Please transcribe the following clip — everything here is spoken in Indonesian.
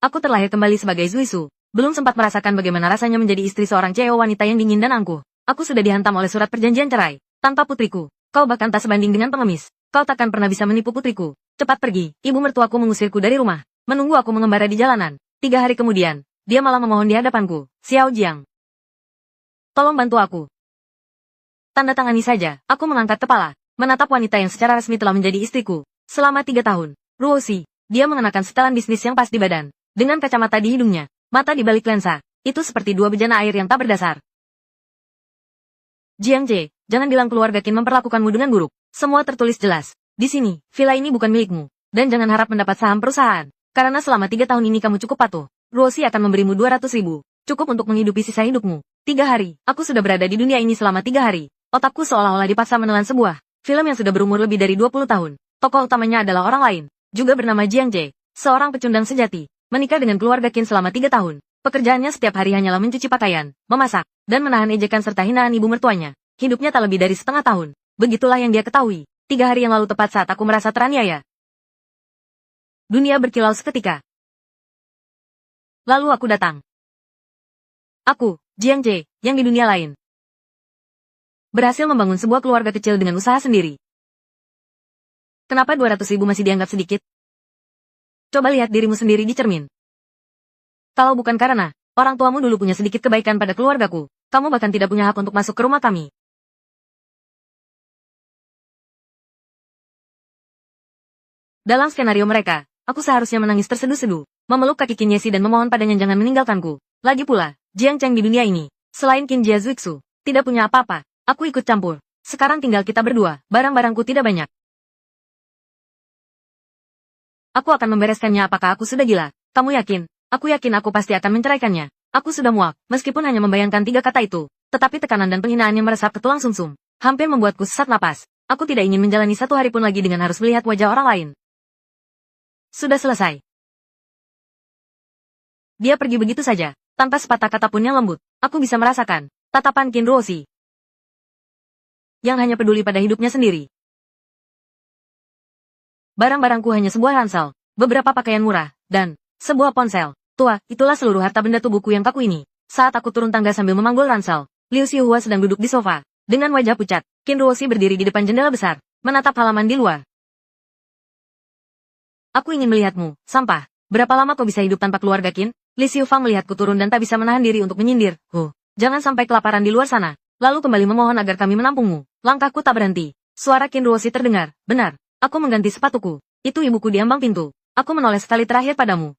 Aku terlahir kembali sebagai Zuisu. Belum sempat merasakan bagaimana rasanya menjadi istri seorang CEO wanita yang dingin dan angkuh. Aku sudah dihantam oleh surat perjanjian cerai. Tanpa putriku, kau bahkan tak sebanding dengan pengemis. Kau takkan pernah bisa menipu putriku. Cepat pergi. Ibu mertuaku mengusirku dari rumah. Menunggu aku mengembara di jalanan. 3 hari kemudian, dia malah memohon di hadapanku. Xiao Jiang, tolong bantu aku. Tanda tangani saja. Aku mengangkat kepala, menatap wanita yang secara resmi telah menjadi istriku selama 3 tahun. Ruosi. Dia mengenakan setelan bisnis yang pas di badan, dengan kacamata di hidungnya, mata di balik lensa. Itu seperti 2 bejana air yang tak berdasar. Jiang Jie, jangan bilang keluarga Qin memperlakukanmu dengan buruk. Semua tertulis jelas. Di sini, villa ini bukan milikmu. Dan jangan harap mendapat saham perusahaan. Karena selama 3 tahun ini kamu cukup patuh. Ruosi akan memberimu 200.000. Cukup untuk menghidupi sisa hidupmu. 3 hari. Aku sudah berada di dunia ini selama 3 hari. Otakku seolah-olah dipaksa menelan sebuah film yang sudah berumur lebih dari 20 tahun. Tokoh utamanya adalah orang lain. Juga bernama Jiang Jie. Seorang pecundang sejati. Menikah dengan keluarga Qin selama 3 tahun. Pekerjaannya setiap hari hanyalah mencuci pakaian, memasak, dan menahan ejekan serta hinaan ibu mertuanya. Hidupnya tak lebih dari setengah tahun. Begitulah yang dia ketahui. 3 hari yang lalu tepat saat aku merasa teraniaya. Dunia berkilau seketika. Lalu aku datang. Aku, Jiang Jie, yang di dunia lain. Berhasil membangun sebuah keluarga kecil dengan usaha sendiri. Kenapa 200.000 masih dianggap sedikit? Coba lihat dirimu sendiri di cermin. Kalau bukan karena orang tuamu dulu punya sedikit kebaikan pada keluargaku, kamu bahkan tidak punya hak untuk masuk ke rumah kami. Dalam skenario mereka, aku seharusnya menangis terseduh-seduh, memeluk kaki Qin Yesi dan memohon padanya jangan meninggalkanku. Lagi pula, Jiang Cheng di dunia ini, selain Qin Jia Zuixu, tidak punya apa-apa. Aku ikut campur. Sekarang tinggal kita berdua, barang-barangku tidak banyak. Aku akan membereskannya. Apakah aku sudah gila? Kamu yakin? Aku yakin aku pasti akan menceraikannya. Aku sudah muak, meskipun hanya membayangkan 3 kata itu. Tetapi tekanan dan penghinaan yang meresap ke tulang sumsum hampir membuatku sesak napas. Aku tidak ingin menjalani 1 hari pun lagi dengan harus melihat wajah orang lain. Sudah selesai. Dia pergi begitu saja, tanpa sepatah kata pun yang lembut. Aku bisa merasakan tatapan Qin Ruosi yang hanya peduli pada hidupnya sendiri. Barang-barangku hanya sebuah ransel, beberapa pakaian murah, dan sebuah ponsel. Tua, itulah seluruh harta benda tubuhku yang kaku ini. Saat aku turun tangga sambil memanggul ransel, Liu Xiuhua sedang duduk di sofa. Dengan wajah pucat, Qin Ruosi berdiri di depan jendela besar, menatap halaman di luar. Aku ingin melihatmu, sampah. Berapa lama kau bisa hidup tanpa keluarga Qin? Li Xiufang melihatku turun dan tak bisa menahan diri untuk menyindir. Jangan sampai kelaparan di luar sana. Lalu kembali memohon agar kami menampungmu. Langkahku tak berhenti. Suara Qin Ruosi terdengar. Benar. Aku mengganti sepatuku. Itu ibuku di ambang pintu. Aku menoleh sekali terakhir padamu.